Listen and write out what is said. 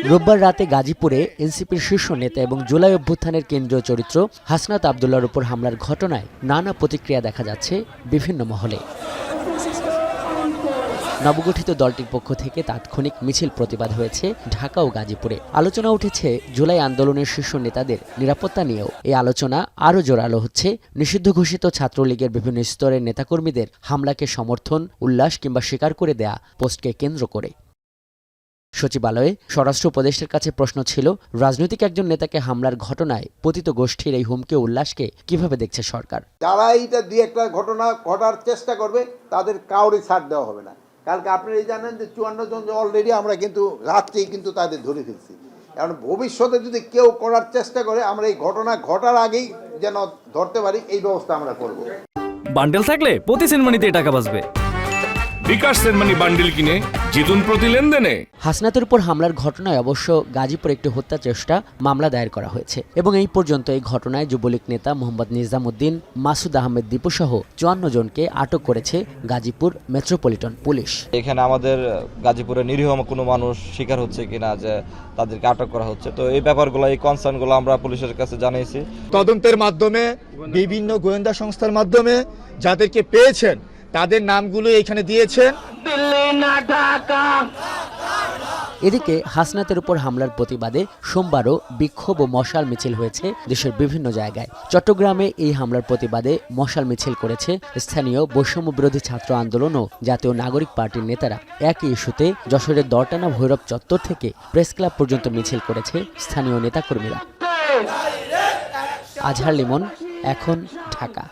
রোববার রাতে গাজীপুরে এনসিপির শীর্ষ নেতা এবং জুলাই অভ্যুত্থানের কেন্দ্রীয় চরিত্র হাসনাত আবদুল্লাহর উপর হামলার ঘটনায় নানা প্রতিক্রিয়া দেখা যাচ্ছে বিভিন্ন মহলে। নবগঠিত দলটির পক্ষ থেকে তাৎক্ষণিক মিছিল প্রতিবাদ হয়েছে ঢাকা ও গাজীপুরে। আলোচনা উঠেছে জুলাই আন্দোলনের শীর্ষ নেতাদের নিরাপত্তা নিয়েও। এই আলোচনা আরও জোরালো হচ্ছে নিষিদ্ধ ঘোষিত ছাত্রলীগের বিভিন্ন স্তরের নেতাকর্মীদের হামলাকে সমর্থন, উল্লাস কিংবা স্বীকার করে দেয়া পোস্টকে কেন্দ্র করে। সচিবালয়ে স্বরাষ্ট্র উপদেষ্টার কাছে প্রশ্ন ছিল, রাজনৈতিক একজন নেতাকে হামলার ঘটনায় পতিত গোষ্ঠীর এই হুমকি উল্লাসকে কিভাবে দেখছে সরকার? যারা এইটা দিয়ে একটা ঘটনা ঘটার চেষ্টা করবে তাদের কাউরে ছাড় দেওয়া হবে না। কালকে আপনারা জানেন যে 54 জন অলরেডি আমরা কিন্তু রাত্রেই কিন্তু তাদের ধরে ফেলছি। কারণ ভবিষ্যতে যদি কেউ করার চেষ্টা করে আমরা এই ঘটনা ঘটার আগেই যেন ধরতে পারি, এই ব্যবস্থা আমরা করব। বান্ডেল থাকলে প্রতি সেনমানিতে টাকা বাঁচবে। বিকাশ সেনমানি বান্ডেল কিনে জিতুন প্রতি লেনদেনে। হাসনাতের উপর হামলার ঘটনায় অবশ্য গাজীপুরে একটি হত্যা চেষ্টা মামলা দায়ের করা হয়েছে এবং এই পর্যন্ত এই ঘটনায় যুবলীগ নেতা মোহাম্মদ নিজামুদ্দিন, মাসুদ আহমেদ দীপু সহ 54 জনকে আটক করেছে গাজীপুর মেট্রোপলিটন পুলিশ। এখানে আমাদের গাজীপুরে নিরীহ কোনো মানুষ শিকার হচ্ছে কিনা, যে তাদেরকে আটক করা হচ্ছে, তো এই ব্যাপারগুলো, এই কনসার্নগুলো আমরা পুলিশের কাছে জানিয়েছি। তদন্তের মাধ্যমে বিভিন্ন গোয়েন্দা সংস্থার মাধ্যমে যাদেরকে পেয়েছেন তাদের নামগুলো এখানে দিয়েছেন। এদিকে হাসনাতের উপর হামলার প্রতিবাদে সোমবারও বিক্ষোভ ও মশাল মিছিল হয়েছে দেশের বিভিন্ন জায়গায়। চট্টগ্রামে এই হামলার প্রতিবাদে মশাল মিছিল করেছে স্থানীয় বৈষম্য বিরোধী ছাত্র আন্দোলন ও জাতীয় নাগরিক পার্টির নেতারা। একই ইস্যুতে যশোরের দরটানা ভৈরব চত্বর থেকে প্রেস ক্লাব পর্যন্ত মিছিল করেছে স্থানীয় নেতাকর্মীরা। আজহার লিমন, এখন, ঢাকা।